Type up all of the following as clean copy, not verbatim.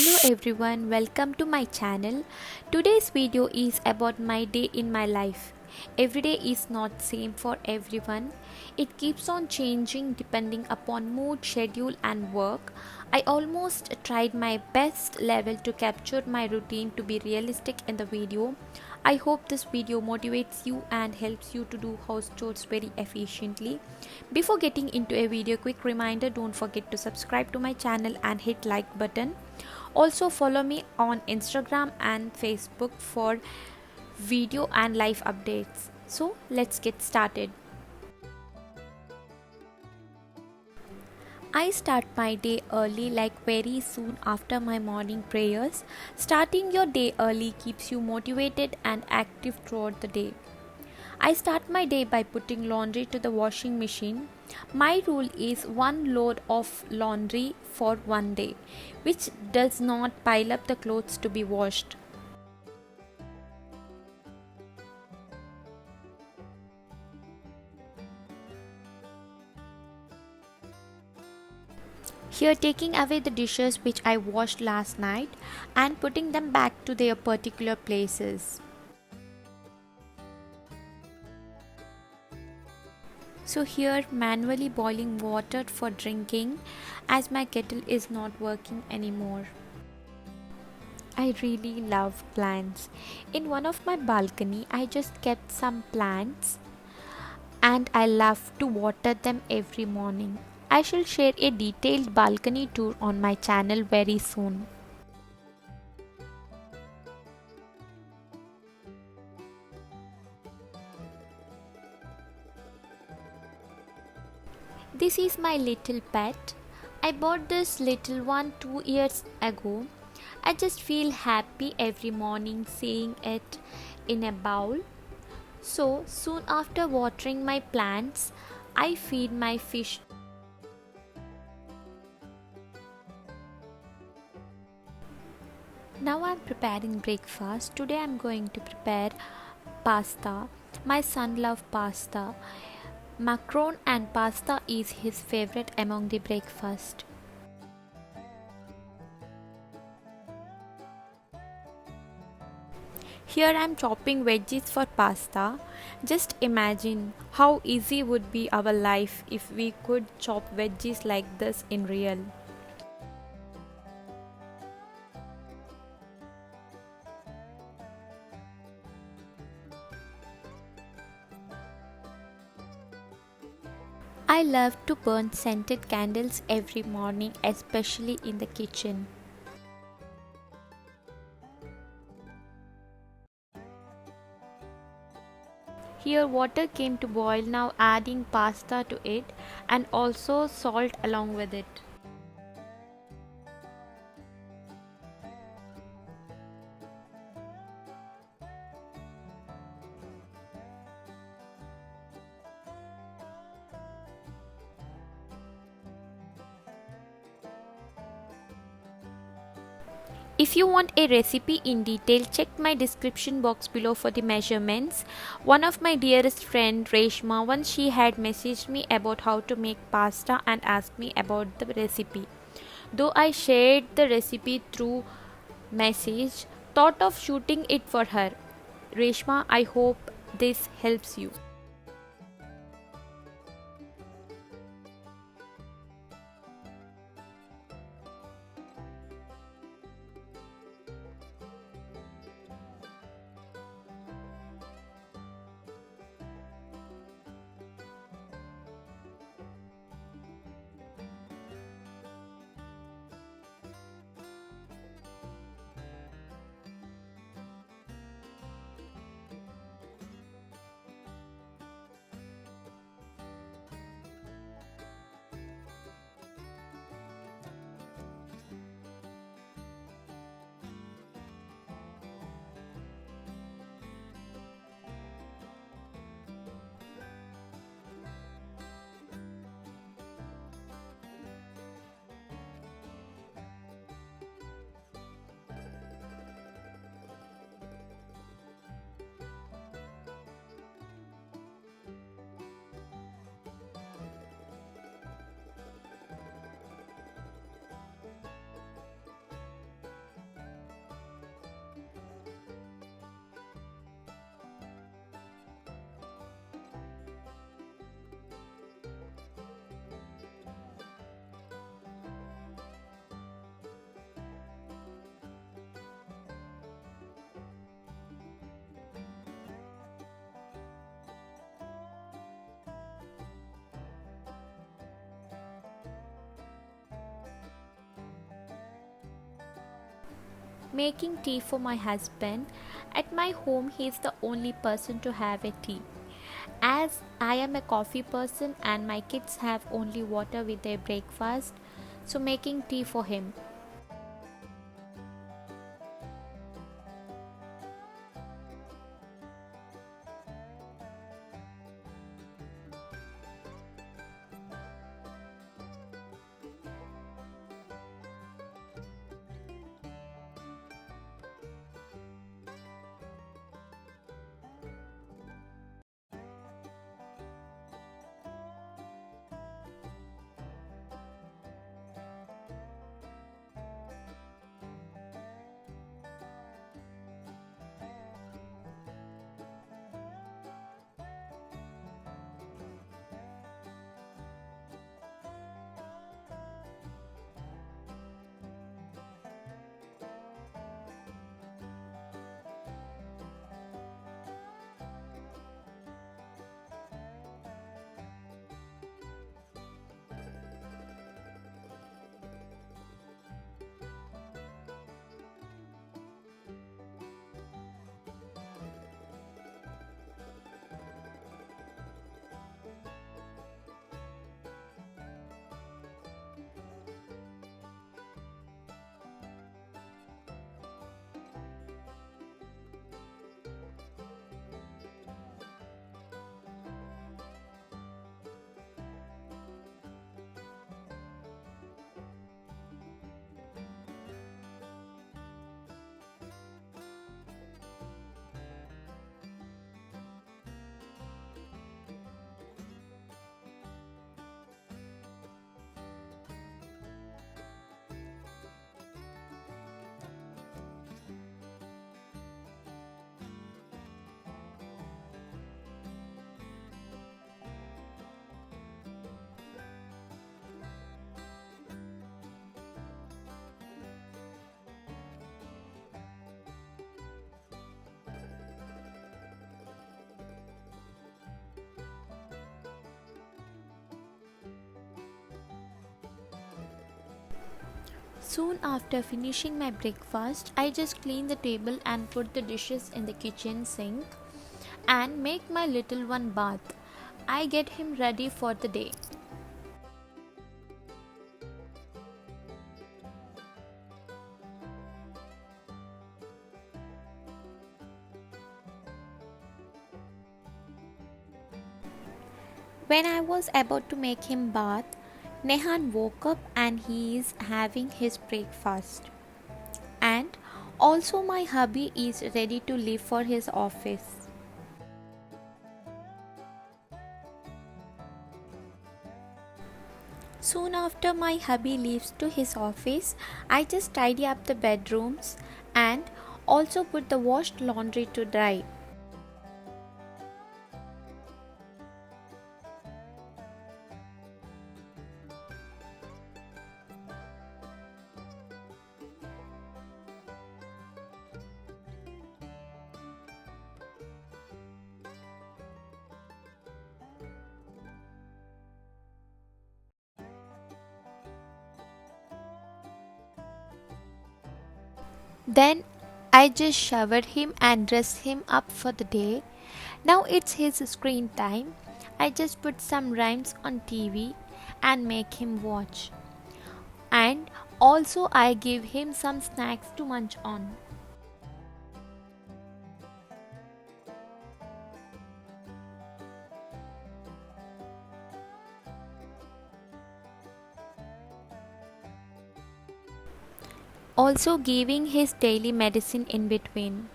Hello everyone, welcome to my channel. Today's video is about my day in my life. Every day is not same for everyone. It keeps on changing depending upon mood, schedule and work. I almost tried my best level to capture my routine to be realistic in the video. I hope this video motivates you and helps you to do house chores very efficiently. Before getting into a video, quick reminder, don't forget to subscribe to my channel and hit like button. Also follow me on Instagram and Facebook for video and live updates. So let's get started. I start my day early, like very soon after my morning prayers. Starting your day early keeps you motivated and active throughout the day. I start my day by putting laundry to the washing machine. My rule is one load of laundry for one day, which does not pile up the clothes to be washed. Here, taking away the dishes which I washed last night and putting them back to their particular places. So here, manually boiling water for drinking as my kettle is not working anymore. I really love plants. In one of my balcony, I just kept some plants and I love to water them every morning. I shall share a detailed balcony tour on my channel very soon. This is my little pet. I bought this little one 2 years ago. I just feel happy every morning seeing it in a bowl. So soon after watering my plants, I feed my fish. Now I'm preparing breakfast. Today I'm going to prepare pasta. My son loves pasta. Macaron and pasta is his favorite among the breakfast. Here I am chopping veggies for pasta. Just imagine how easy would be our life if we could chop veggies like this in real. I love to burn scented candles every morning, especially in the kitchen. Here water came to boil, now adding pasta to it and also salt along with it. If you want a recipe in detail, check my description box below for the measurements. One of my dearest friend Reshma, once she had messaged me about how to make pasta and asked me about the recipe. Though I shared the recipe through message, thought of shooting it for her. Reshma, I hope this helps you. making tea for my husband. At my home, he is the only person to have a tea. As I am a coffee person and my kids have only water with their breakfast, so making tea for him. Soon after finishing my breakfast, I just clean the table and put the dishes in the kitchen sink and make my little one bath. I get him ready for the day. When I was about to make him bath, Nehan woke up and he is having his breakfast. And also my hubby is ready to leave for his office. Soon after my hubby leaves to his office, I just tidy up the bedrooms and also put the washed laundry to dry. Then I just showered him and dressed him up for the day. Now it's his screen time. I just put some rhymes on TV and make him watch. And also I give him some snacks to munch on. Also giving his daily medicine in between.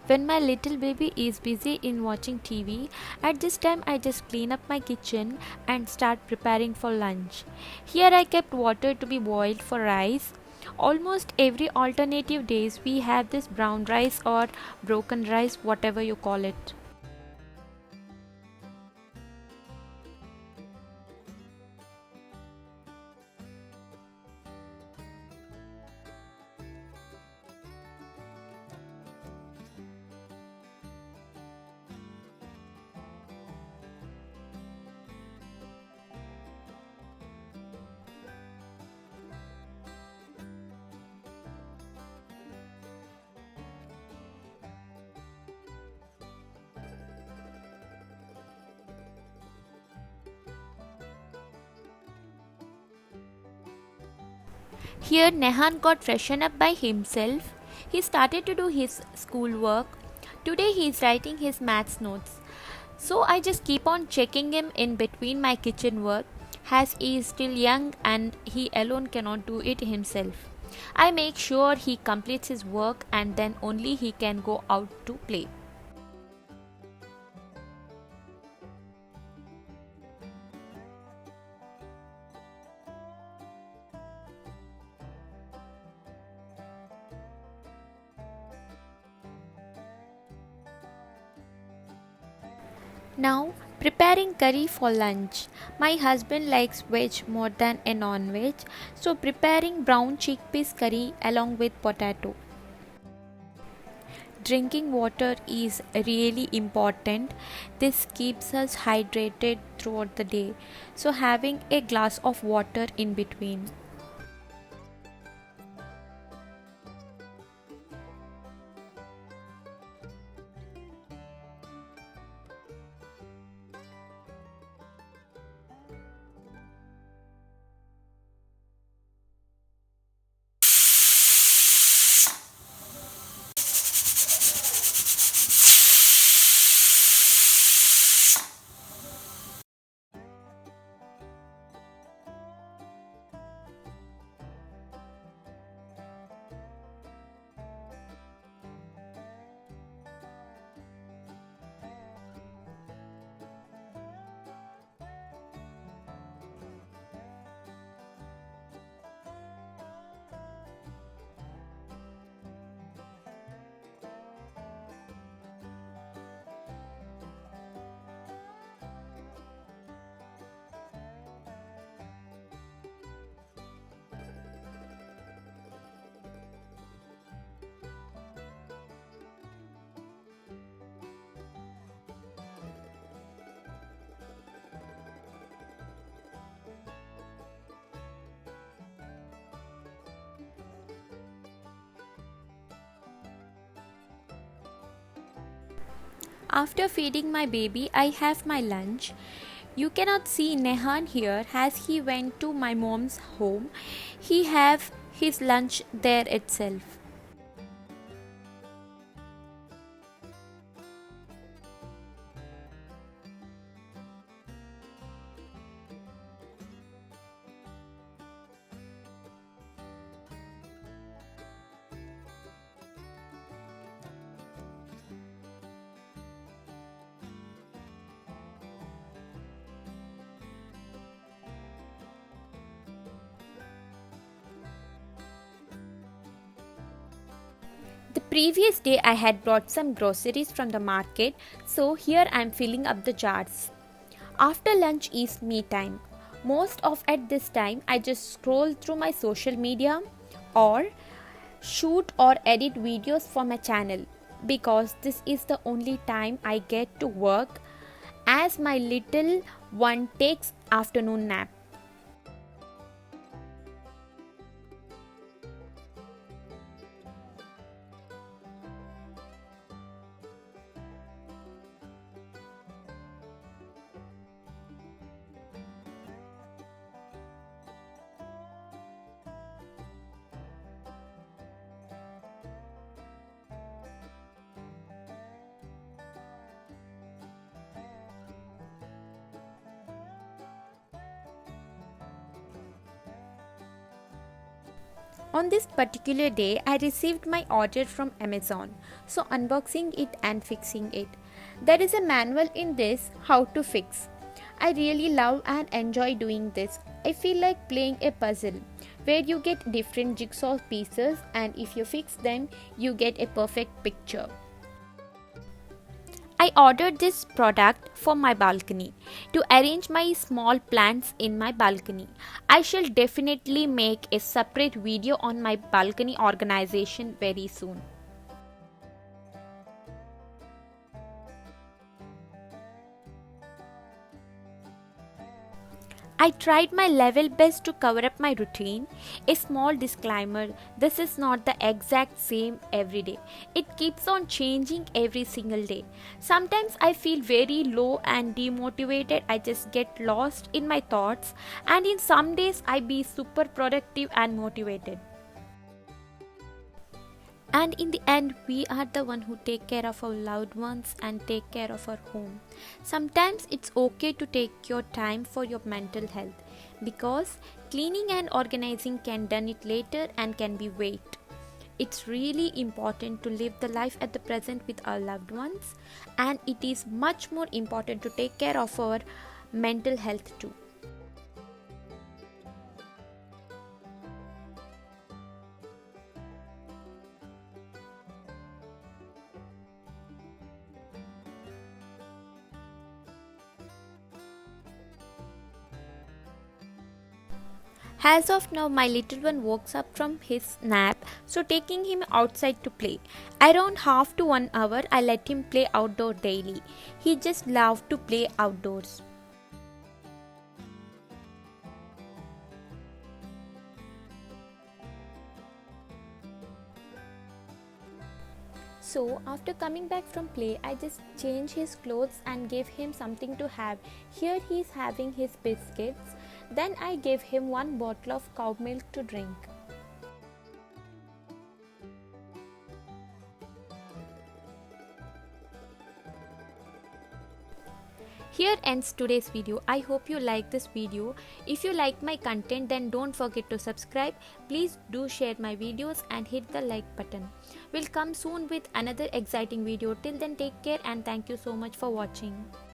When my little baby is busy in watching TV, at this time I just clean up my kitchen and start preparing for lunch. Here I kept water to be boiled for rice. Almost every alternative days we have this brown rice or broken rice, whatever you call it. Here, Nehan got freshened up by himself. He started to do his schoolwork. Today, he is writing his maths notes. So, I just keep on checking him in between my kitchen work as he is still young and he alone cannot do it himself. I make sure he completes his work and then only he can go out to play. Now, preparing curry for lunch. My husband likes veg more than a non-veg, so preparing brown chickpeas curry along with potato. Drinking water is really important. This keeps us hydrated throughout the day. So having a glass of water in between. After feeding my baby, I have my lunch. You cannot see Nehan here as he went to my mom's home. He have his lunch there itself. The previous day I had brought some groceries from the market, so here I am filling up the jars. After lunch is me time. Most of at this time I just scroll through my social media or shoot or edit videos for my channel because this is the only time I get to work as my little one takes afternoon nap. On this particular day, I received my order from Amazon, so unboxing it and fixing it. There is a manual in this how to fix. I really love and enjoy doing this. I feel like playing a puzzle where you get different jigsaw pieces and if you fix them, you get a perfect picture. I ordered this product for my balcony to arrange my small plants in my balcony. I shall definitely make a separate video on my balcony organization very soon. I tried my level best to cover up my routine. A small disclaimer, this is not the exact same every day. It keeps on changing every single day. Sometimes I feel very low and demotivated. I just get lost in my thoughts, and in some days I be super productive and motivated. And in the end, we are the one who take care of our loved ones and take care of our home. Sometimes it's okay to take your time for your mental health, because cleaning and organizing can done it later and can be wait. It's really important to live the life at the present with our loved ones, and it is much more important to take care of our mental health too. As of now, my little one wakes up from his nap, so taking him outside to play. Around half to 1 hour, I let him play outdoor daily. He just loves to play outdoors. So, after coming back from play, I just changed his clothes and gave him something to have. Here he is having his biscuits. Then I gave him one bottle of cow milk to drink. Here ends today's video. I hope you like this video. If you like my content, then don't forget to subscribe. Please do share my videos and hit the like button. We'll come soon with another exciting video. Till then, take care and thank you so much for watching.